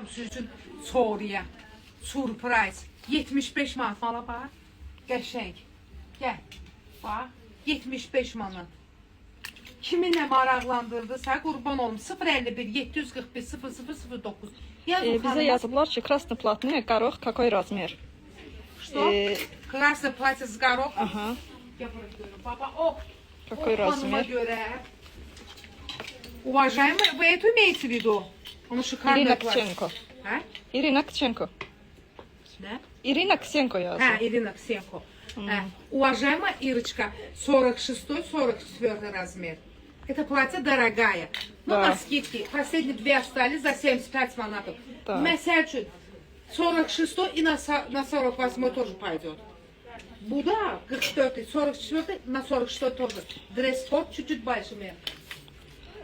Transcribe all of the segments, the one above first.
sizin üçün soğuruya. Surprise. 75 manat mala bax. Qəşəng. Gəl. Bax. 75 manat. Kiminlə maraqlandırdısa qurban olum. 051 741 0009. Bizə yazıblar ki, krasный платный, горох, какой размер? Что? Красный платье с горох. Ага. Я говорю, папа, о, Какой размер? Уважаемый, вы это имеете в виду? Он шикарный Ирина платье. Ксенко. А? Irina Ksenko. Да? Irina Ksenko yazıyor. Ирина Ксенко. Уважаемая Ирочка, 46-44 размер. Это платье дорогое. Но Да. на скидке. Последние две остались за 75 манатов. Да. Mesela 46 и на 48 тоже пойдет. Буда 44, 44 на 46 тоже. Дресс-код чуть-чуть больше меня.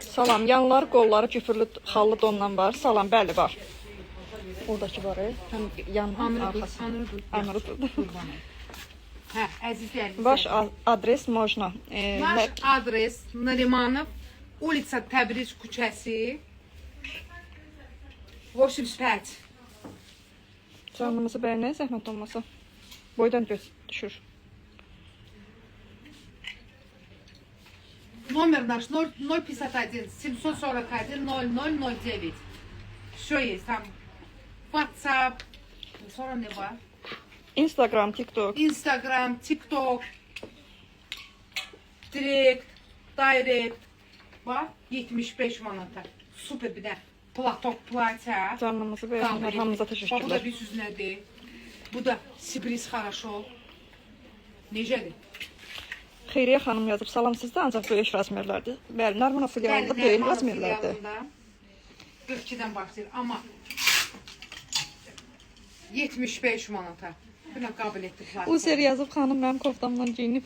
Salam, yanlar, qolları küfürlü xallı dondan var. Salam, bəli var. Oradakı var, həm yan, həm arxası. Anladım. Ha, əzizlərim. Ваш adres можно. Наш адрес Нариманов, улица Təbriz küçəsi 85. Canımızı bəyənək, zəhmət olmasa. Boydan düşür. Номер наш 051 741 0009. Все есть там. WhatsApp. Sonra ne var? Instagram, TikTok. Instagram, TikTok. Direct. Bak 75 manata. Süper bir de platok platya. Canımızı bəyənək, hamımıza Bak bu da təşəkkürlər. bir süz nədir? Bu da sürpriz хорошо. Necədir? Xeyriyə xanım yazıb, salam sizdə ancaq böyük razmerlərdir. Bəli, Narmanov filialında böyük razmerlərdir. 42'den başlayır ama 75 manata. Buna qabiliyyətli platya. Uzer yazıb, xanım mənim koftamdan giyinib.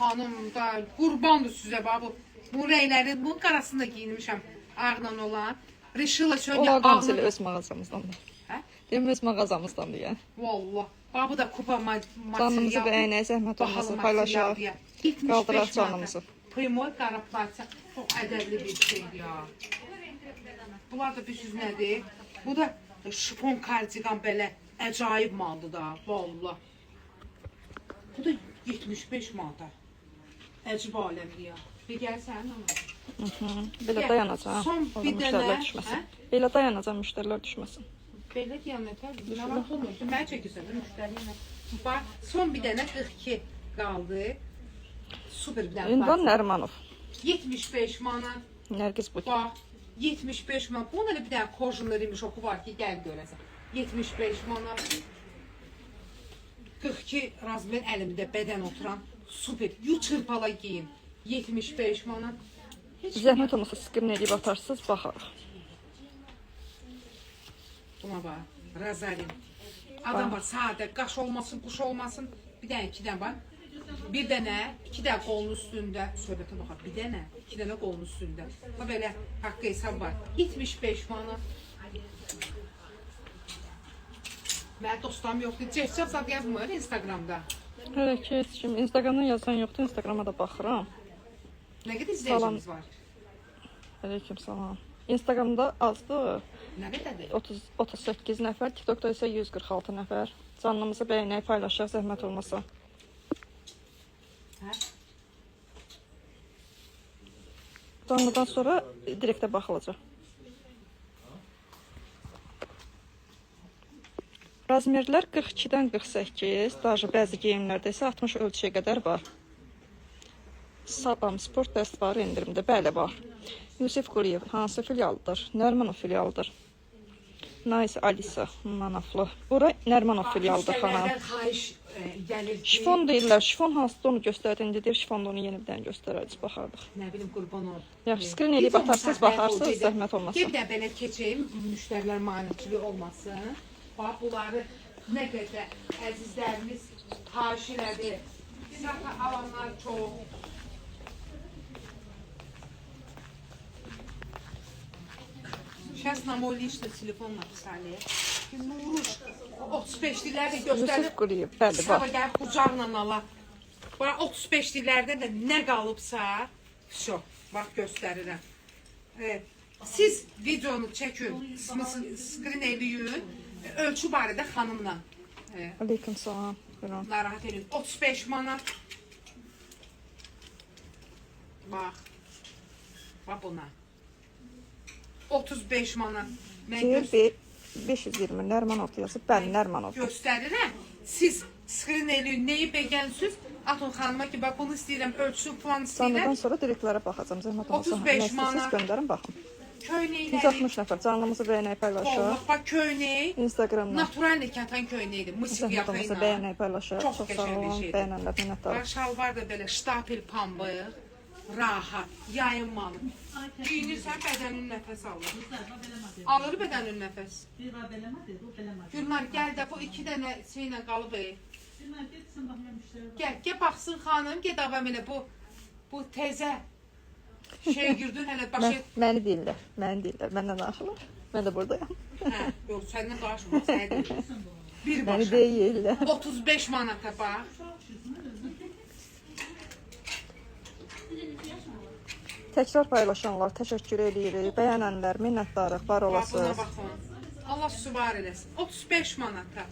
Hanım da qurbandır sizə bax bu. Bu rəngləri bunun qarasında giyinmişəm. Ağla olan. Rışıla şöyle Ola qamsili öz mağazamızdandır. Hə? Deyim, öz mağazamızdandır ya. Vallah. Bax bu da kupa Canımızı material. bəyənək, zəhmət olmasa, paylaşaq. Qaldıraq canımızı. Primoy qara platya. Çox ədəbli bir şeydir ya. Bunlar da bir süz nədir? Bu da şifon kardigan belə əcaib maldır da. Vallah. Bu da 75 manata. Əcib aləmdir ya. Bir gəlsən ama. Belə dayanacaq. Son Orada bir müştərilər dənə, düşməsin. Belə dayanacaq, müştərilər düşməsin. Belə deyəm nətər? Narahat olmuyorsun. Mənə çəkirsən də müştəriylə. Bax, son bir dənə 42 qaldı. Super bir dənə. Ünvan Nərmanov. 75 manat. Nərgiz bu. Bax, 75 manat. Bunun da bir dənə kojunlu rimşoku var ki, gəl görəsən. 75 manat. 42 razmer əlimdə bədən oturan. Super. Yu çırpala giyin. 75 manat. Zəhmət olmasa skrin edib atarsınız, baxarıq. Buna bax, Razalin. Adam var, sadə, qaş olmasın, quş olmasın. Bir dənə, iki dənə var. Bir dənə, iki dənə qolun üstündə. Söhbətə baxaq, bir dənə, iki dənə qolun üstündə. Bax, belə haqqı hesab var. 75 manat. Mənim dostlarım yoxdur. Cəhcəb zad yazmır Instagramda. Hələ ki, kim Instagramdan yazan yoxdur, Instagrama da baxıram. Nə qədər izləyicimiz var? Aleyküm salam. Instagramda azdır. Nə qədərdir? 38 nəfər, TikTokda isə 146 nəfər. Canlımızı bəyənək, paylaşaq, zəhmət olmasa. Hə? Canlıdan sonra direktə baxılacaq. Razmerlər 42-dən 48, daha bəzi geyimlərdə isə 60 ölçüyə qədər var. Sabam sport dəstvarı endirimdə, bəli var. Yusif Quliyev hansı filialdır? Nərmanov filialıdır. Nice Alisa Manaflı. Bura Nərmanov filialıdır xanım. Xahiş gəlir ki, Şifon deyirlər, şifon hansıdır onu göstərdin, deyir, şifon da onu yenidən göstərəriz, baxardıq. nə bilim qurban ol. Yaxşı, skrin edib atarsınız, baxarsınız, zəhmət olmasa. Bir də belə keçeyim, müştərilər maneçiliyi olmasın. Bax, bunları nə qədər əzizlərimiz xahiş elədi. Sata alanlar çox. Сейчас на мой личный телефon написали. Nuruş, 35'lilerde göstərib. Yusif Quliyev, bəli, Sabah var. gəlib qucaqla ala. Bax, 35'lilərdə də nə qalıbsa, bax göstərirəm. Evet. Siz videonu çəkin, skrin eləyin, ölçü barədə xanımla Aleyküm salam. Buyurun. narahat edin. 35 manat. Bax. Bax buna. 35 manat. Mən Deyir 520 Nərmanov yazıb. Bəli, Nərmanov. göstərirəm. Siz skrin eləyin, neyi bəgənsiz? Atın xanıma ki, bax bunu istəyirəm, ölçüsü falan Sandıqdan istəyirəm. sonra direktlərə baxacağım. Zəhmət olmasa. 35 Siz manat. göndərin baxın. Köynəkləri. 160 nəfər canlımızı bəyənək paylaşaq. Vallahi bax köynək. Instagramdan. Natural kətan köynəkdir. Musiqi Zəhmət olmasa yaxıyla. bəyənək paylaşaq. Çox Çox sağ qəşəng bir olun. şeydir. Bəyənənlər minnətdarım. Bax şalvar da belə ştapel pambıq, rahat, yayınmalı. Giyinirsən bədənin nəfəs alır. Alır bədənin nəfəs. Gülnar gəl də bu 2 dənə şeylə qalıb. Gəl baxsın xanım, get avam elə bu təzə şey girdin hələ başı. Məni deyirlər. Məndən danışırlar. Mən də buradayam. Hə, yox səndən danışmır, sənə deyir. Bir Məni başa. deyirlər. 35 manata bax. Təkrar paylaşanlar təşəkkür edirik. Bəyənənlər minnətdarıq. Var Buna olasınız. baxın. Allah süvar eləsin. 35 manata.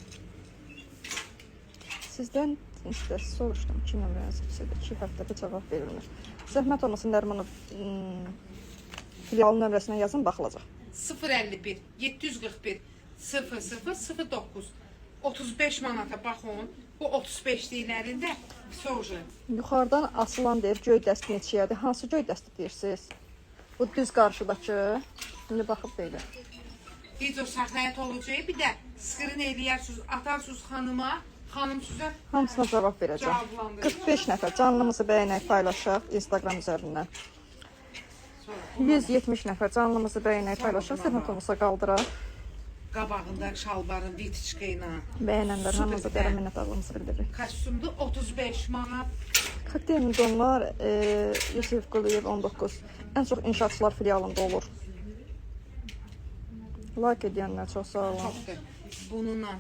Sizdən işte soruşdum ki, nömrənizə 2 həftədə cavab verilmir. Zəhmət olmasın Nərmanov filialın nömrəsinə yazın, baxılacaq. 051 741 0009 35 manata baxın. Bu 35-liklərində soruşun. Yuxarıdan asılan deyir, göy dəst neçəyədir? Hansı göy dəsti deyirsiniz? Bu düz qarşıdakı. İndi baxıb belə. Video saxlayət olacaq. Bir də skrin eləyərsiniz, atarsınız xanıma. Xanım sizə Hamısına cavab verəcəm. cavablandırır. 45 nəfər canlımızı bəyənək paylaşaq Instagram üzərindən. 170 nəfər canlımızı bəyənək paylaşaq. Zəhmət olmasa qaldıraq. Qabağında şalvarın vitiçka ilə. Bəyənənlər hamımıza dərin minnətdarlığımızı bildiririk. Kostyumda 35 manat. Kokteyl donlar Yusuf Quliyev 19. Ən çox inşaatçılar filialında olur. Like edənlər çox sağ olun. Çoxdur. Bununla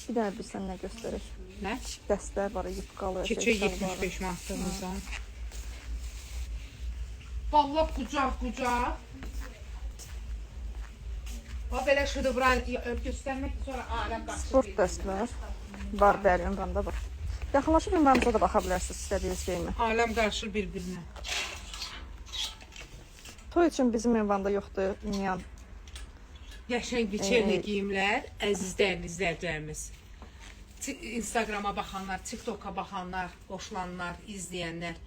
Bir dənə bilsən nə göstərir? nə? Dəstlər var, yupqalı. Keçə 75 manatımızdan. Vallahi qucaq. Bax belə şıdıbran göstərmək sonra aləm qaçır. Sport dəstlər var, bəli, ünvanda var. Yaxınlaşıb ünvanımıza da baxa bilərsiniz istədiyiniz geyimi. Aləm qarışır bir-birinə. Toy üçün bizim ünvanda yoxdur, ünyan. Qəşəng biçerli geyimlər, əziz dəyərli izləyicilərimiz. Instagrama baxanlar, TikToka baxanlar, qoşulanlar, izləyənlər.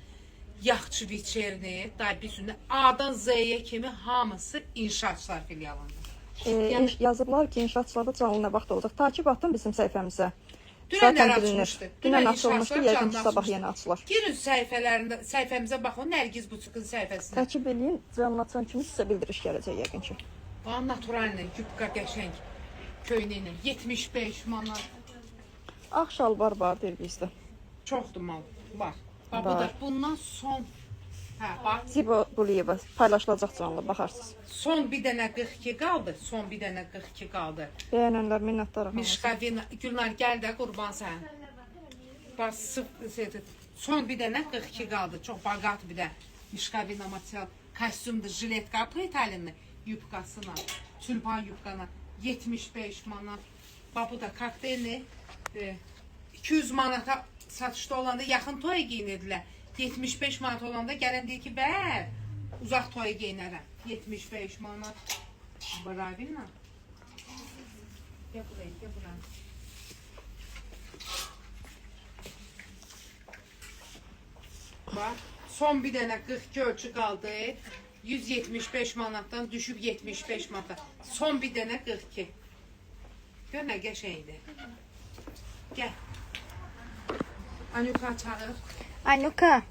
Yaxçı biçerli, daibisində A'dan Z'yə kimi hamısı inşaatçılar filialında. Yazıblar ki, inşaatçılarda canlı nə vaxt olacaq. Takib atın bizim səhifəmizə. Dünənlər açılmışdı. Dünən açılmışdı, yəqin ki, sabah yenə açılır. Girin səhifəmizə baxın, Nərgiz Butik'in səhifəsinə. Takib eləyin, canlı açan kimi sizə bildiriş gələcək yəqin ki. Bax, naturallə, yupqa qəşəng köynəklə 75 manat. Ağ şalvar var deyir bizdə. Çoxdur mal, var. Bax, bu Var. da bundan son, hə, bax, Zibo Buliyeva paylaşılacaq canlı, baxarsınız. son bir dənə 42 qaldı, son bir dənə 42 qaldı. Bəyənənlər minnətdarıq. Mişqavin, Gülnar gəl də qurban sən. Bax, son bir dənə 42 qaldı, çox bağat bir də. Mişqavin amatel kostyumdur, jiletka, pletalini yupqasına, tülpan yupqana 75 manat. Bax, bu da kokteylni 200 manata satışda olanda yaxın toya giyinirdilər. 75 manat olanda gələn deyir ki, bər, uzaq toya giyinərəm. 75 manat. Bravinla. Gəl buraya, gəl buraya. Bax, son bir dənə 42 ölçü qaldı. 175 manatdan düşüb 75 manata. Son bir dənə 42. Gör nə qəşəngdir. Gəl. Anyuka çağır. Anuka.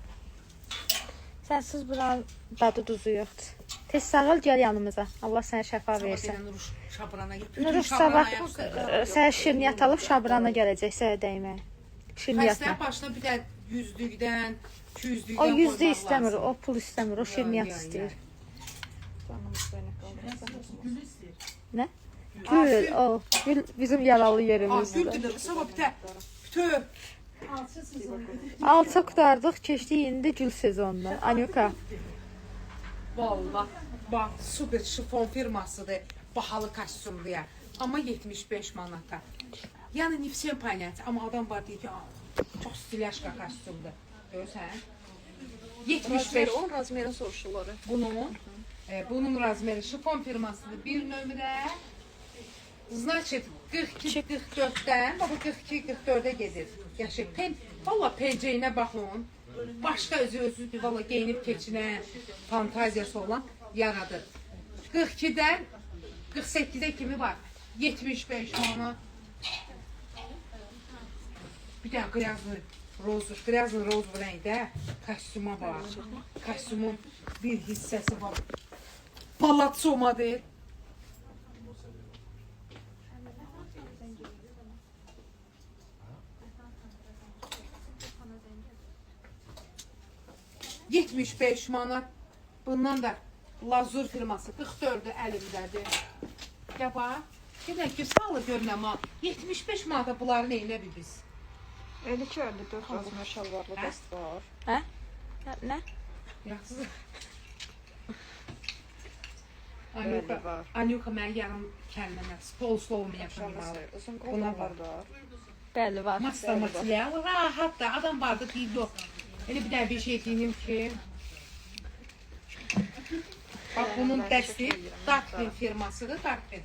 Sənsiz buranın dadı duzu yoxdur. Tez sağ ol, gəl yanımıza. Allah sənə şəfa Sabah versin. gələn Nuruş şabrana gəl. Nuruş sabah sənə şirniyyat alıb şabrana gələcək sənə dəymə. Şirniyyatla. Xəstə başına bir də 100-lükdən, 200-lükdən O 100 qoymaq istəmir, lazım. o pul istəmir, o şirniyyat Ya, ya, istəyir. Nə? Nə? Gül, o. Gül bizim yaralı Gül yerimizdir. dedi, sabah bir də bütün Alça qutardıq, keçdik indi gül sezonuna. Anuka. Vallahi Bax, super şifon firmasıdır. Bahalı kostyumdur ya. Amma 75 manata. Yəni nifsiyen paylancı. Amma adam var deyir ki, çox stilyaşka kostyumdur. Görürsən? 75. On razmerin soruşurlar. Bunun razmeri şifon firmasıdır. Bir nömrə. Значит, 42-44'den, baba 42-44'e gedir. Yaşı valla penceğine bakın. Başka özü bir valla giyinip keçinə fantaziyası olan yaradır. 42'den 48'e kimi var? 75 manat. Bir de gryazlı roz renkdə kostyuma var. Kostyumun bir hissəsi var. Palazzomadır. ...75 manat. Bundan da Lazur firması 44'ü əlimdədir. Ya bax, gedək ki, sağlı görünəm ha. 75 manata bunları neynə biz? 52-54 razmer şalvarlı dəst var. Hə? Nə? Yaxsız. Bəli, var. Anyuka mən yarım kəlmənə, spol slovunu yaşamalı. Uzun Buna qollar var. var. Bəli, var. Masa material, rahat da adam vardı deyil yox. Elə bir dənə bir şey deyim ki... Bak bunun dəsti Darkpin firmasıdır, Darkpin.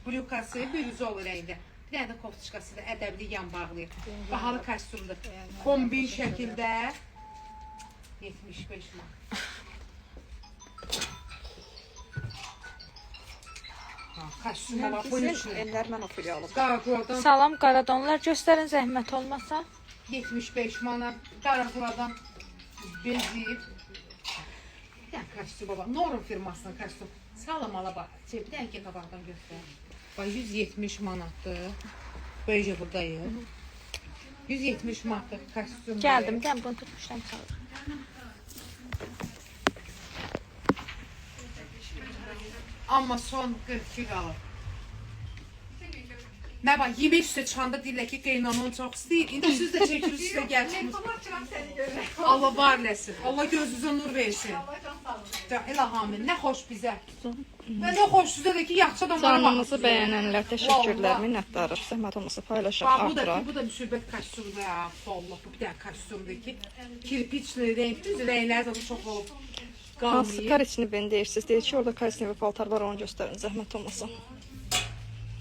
Blukası bürüzol rəngdə. Bir dənə də koftiçkası da ədəbli yan bağlayır. Bahalı kostyumdur. Kombin şəkildə 75 manat. Kostyuma bax, bunun üçün. Enlərmən o filialı. Qaraquradan Salam qaradonlar, göstərin zəhmət olmasa. 75 manat. Qaraquradan bezib. Bir dənə kostyuma bax, Norm firmasının kostyum. Salamala bax, bir dənə ki qabaqdan göstər. Bax, 170 manatdır. Böyəcə buradayım. 170 manatdır kostyum. Gəldim, bunu tutmuşam çalır. Amma son 42 qalır. Nə var, yemək üstə çıxanda deyirlər ki, qeynanan çox istəyir. İndi siz də çəkirsiniz üstə gəlmişsiniz. Allah var eləsin. Allah gözünüzə nur versin. İlahamin, nə xoş bizə. Və nə xoş sizə də ki, yaxşı adamlara Canınızı baxın. bəyənənlər təşəkkürlər, minnətdarıq. Zəhmət olmasa paylaşaq, artıraq. Bu da müsibət kostyumdur ya. Vallahi bu bir dənə kostyumdur ki, kirpiçli renk, düz renklər də çox olub. Hansı kareçini ben deyirsiniz? Deyir ki, orada kareçini və paltar var, onu göstərin, zəhmət olmasa.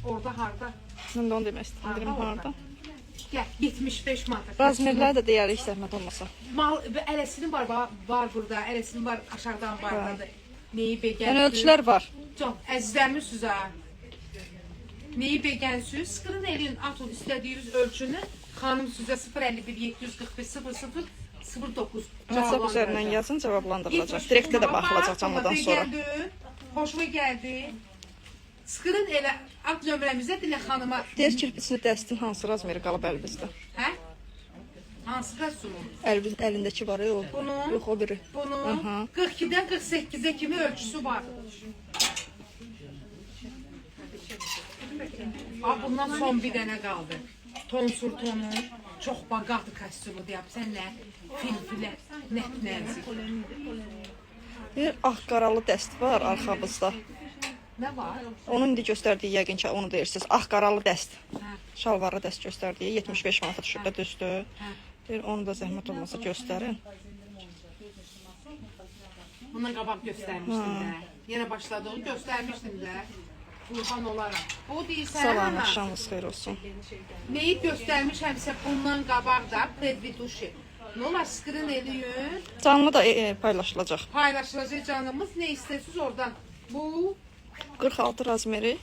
Orada harda? Mən də onu demək istəyirəm, harda? Gəl, 75 manat. Razmerlər də deyərik, zəhmət olmasa. Mal ələsinin var burada, ələsinin var aşağıdan var. Neyi Yəni begənsiniz? ölçülər var. Çox əzizləmirsiniz ha. Neyi begənsiniz? Sıxırın elin, atın istədiyiniz ölçünü. Xanım sizə 051 741 00 09 WhatsApp üzərindən yazın, cavablandırılacaq. Direktdə də baxılacaq canlıdan sonra. Hoşuma gəldi. Sıxırın elə ad nömrəmizə dinlə xanıma. Deyir kirpiçli dəstin hansı razmeri qalıb əlimizdə? Hə? Hansı kostyumu? Əlindəki var ya o. Bunun? Yox, o biri. Bunun Aha. 42'den 48'e kimi ölçüsü var. Bundan son bir dənə qaldı. Tonsur tonu, çox baqaqdı kostyumu deyəm. Sən nə? Filfilə, nəzik. Bir ağ-qaralı dəst var arxamızda. Nə var? Onun indi göstərdiyi yəqin ki, onu deyirsiniz. Ağ-qaralı dəst. Hə. Şalvarlı dəst göstərdiyi 75 manata düşüb də düzdür. Hə. Bir onu da zəhmət olmasa göstərin. Bundan qabaq göstərmişdim də. Yenə başladı onu göstərmişdim də. Qurban olaram. Bu deyirsən Salam, ana. axşamınız xeyir olsun. Neyi göstərmişəmsə bundan qabaq da predviduşi. Nə olar skrin eləyin. Canlı da paylaşılacaq. Paylaşılacaq canımız. Ne istəyirsiniz oradan. Bu 46 razmeri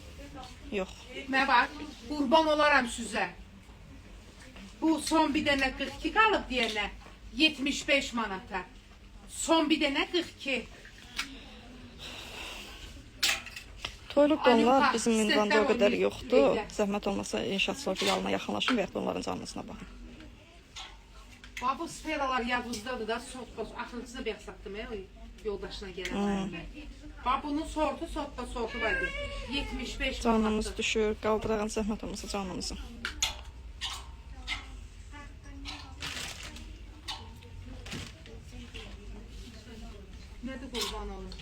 yox. nə var? Qurban olaram sizə. Bu son bir dənə 42 qalıb deyənə 75 manata. Son bir dənə 42. Toyluq donlar Alyuka, bizim ünvanda o istəklər qədər onu yoxdur. deyirlər. Zəhmət olmasa inşaat filialına yaxınlaşın və ya onların canlısına baxın. Bu sferalar yadınızdadır da, axırıncısına bir yaxsatdım o yoldaşına gələn. Bunun sortu var. 75 Canımız manatdır. düşür, qaldırağın zəhmət olmasa canımızı. Nədir qurban olun?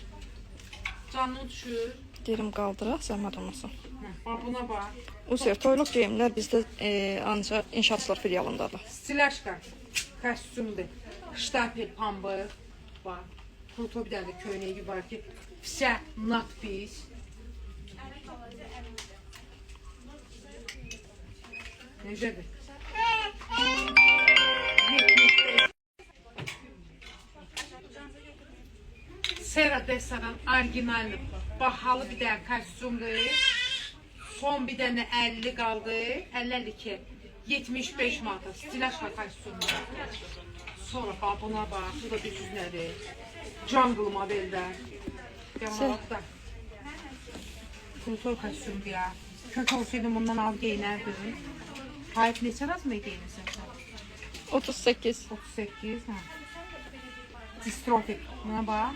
düşür. Deyirəm qaldıra, zəhmət olmasın. Bax buna bax. User toyluq geyimlər bizdə ancaq inşaatçılar filialındadır. Stilaşka, kostyumdur. Ştapel, pambıq. Bax. Pulto bir dənə də köynəyi var ki, vsə nadpis. Necədir? Sera Desa'dan orijinal bahalı bir dənə kostyumdur. Son bir dənə 50 qaldı. 52. 75 manata. Stilaşka kostyumdur. Sonra bax buna bax. Bu da 500 nədir? Jungle modeldə. Yaman bax da. Pultor kostyumdur ya. Kök olsaydım bundan al giyinərdim. Hayır neçə raz mı giyinirsən sən? 38. 38, ha. Distrofik. Buna bax.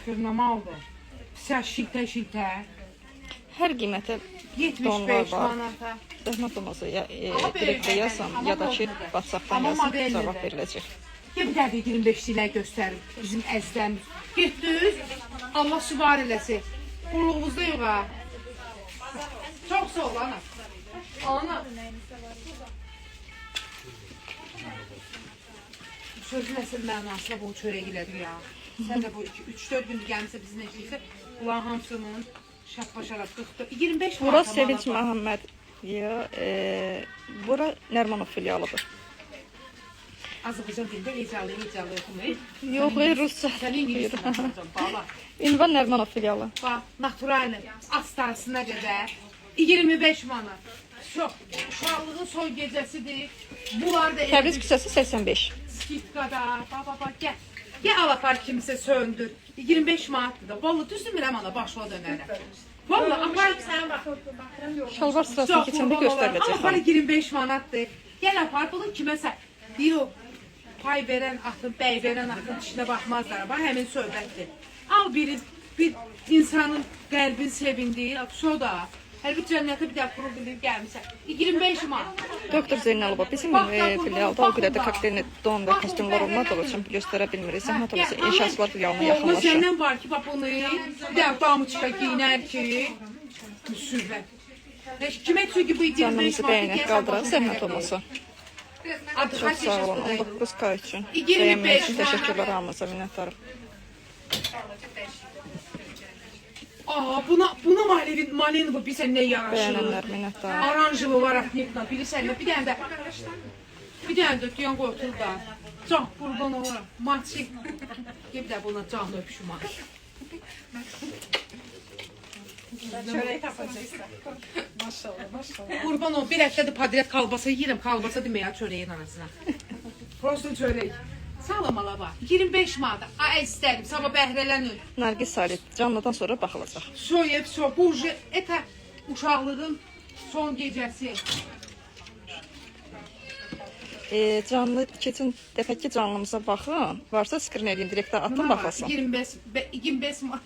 Kırnamalıdır. Sən şiltə. Hər qiymətə 75 manata. zəhmət olmasa ya direktə yazsam ya da ki WhatsApp-dan yazsam cavab veriləcək. Ya bir dəqiqə 25-liklər göstərim bizim əzizlərimiz. Getdiniz, Allah süvar eləsin. Qulluğumuzda yox ha. Çox sağ ol ana. Ana. Sözün əsl mənasına bu çörək elədik ya. Sən də bu 3-4 gün gəlmişsə bizim necəysə, bunların hamısının şaplaşaraq 25 Bura Sevinç Məhəmməd ya bura Nərmanov filialıdır. Azərbaycan dilində hecalı oxumayır. Yox, rusca. Sən ingiliscə oxuyacaqsan, bala. Ünvan Nərmanov filialı. Bax, naturalni, astarasına qədər 25 manat. Çox, uşaqlığın son gecəsidir. Bunlar da Təbriz küçəsi 85. Skitkada, bax, gəl. Gəl al apar kimsə söndür. 25 manatdır da. Vallahi düzdürmürəm ana, başla dönərəm. Vallahi apar sən bax. Şalvar sırasına keçəndə göstəriləcək. Apar 25 manatdır. Gəl apar, bunu kiməsə deyir o pay verən atın, bəy verən atın işinə baxmazlar. Bax, həmin söhbətdir. Al bir insanın qəlbini sevindir, soda. Hər bir cənnətə bir dəfə qurub bilir gəlmişsən. 25 manat. Doktor Zeynalova bizim filialda o qədər də kokteylli don və kostyumlar olmadığı üçün göstərə bilmirik. Zəhmət olmasa inşaatçılar filialına Oğlu yaxınlaşır. səndən var ki, bax bunu bir dəfə damıçqa giyinər ki, müsibət. Kimə çünki bu 25 Canımızı bəyənək qaldıraq, zəhmət olmasa. Adı Çox kaç sağ olun, yaşındadır? 19K üçün. 25 Bəyənmək üçün manat. təşəkkürlər hamınıza, minnətdarım. Buna Malenova bilsən nə yaraşır? Bəyənənlər, minnətdarım. Aranjılı var apnetlə, bilirsən nə? Bir dənə də duyan qoytul da. Can, qurban olaram. Maçı. Bir də buna can öpüşüm var. Çörək tapacaqsan. Maşallah. Qurban ol, bir həftədir padret kalbasa yeyirəm, kalbasa deməyə çörəyin arasına. Prosto çörək. Sağlam ala var. 25 manat. Ay istədim, sabah bəhrələnir. Nərgiz Salit, canlıdan sonra baxılacaq. Soyev, bu etə uşaqlığın son gecəsi. Canlı, keçin dəfəki canlımıza baxın. Varsa skrin edin, direktə atın baxılsın. 25 manat.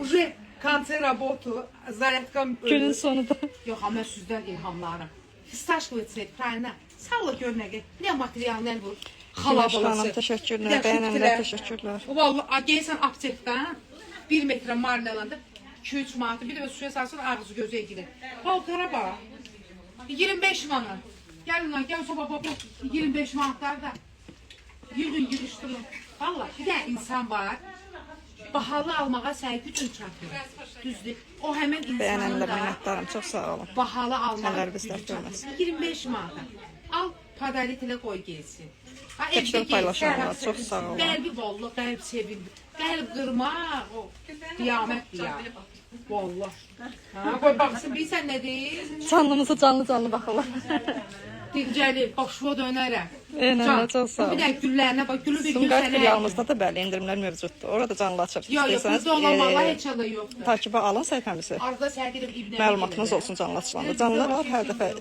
Уже конце работу, зарядка... Günün sonunda. Yox, amma sizdən ilhamlarım. Fistashkılı çiçək, prayına. Sağla gör nə qədər. Nə material, nə bu? Güneş xanım, təşəkkürlər, bəyənənlər, təşəkkürlər. Vallahi, geysən aptekdən 1 metrə marlelanda 2-3 manatı, bir də suya salsın, ağzı gözü egilir. Paltara bax. 25 manat. Gəlin lan, gəl soba baba. 25 manatlar da. Yığın, yığışdırın. Vallahi, bir də insan var. Bahalı almağa səy gücün çatmır. Düzdür. O həmin insanın Bəyənənlər, da minnətdarım, çox sağ olun. bahalı almağa Əllər bizlər gücü çatmır. görməsin. 25 manat. Al, padalit ilə qoy gelsin. Ha, Təkrar paylaşanlar, çox sağ olun. Qəlbi bolluq, qəlb sevindir. Qəlb qırmaq, o qiyamətdir ya. Vallahi. Ha, qoy baxsın, bilsən nə deyir? Canlımıza canlı baxırlar. Dincəli, başıma dönərəm. Eynən, çox sağ Bir olun. də güllərinə bax, gülü bir gün Sumqayıt sənə... filialımızda da bəli indirimlər mövcuddur. Orada canlı açıb Yox, istəyirsəniz, bizdə olan valla heç alı yoxdur. takibə alın səhifəmizi. Arada səhər gedib İbn Əli Məlumatınız olsun canlı açılanda. Canlılar hər dəfə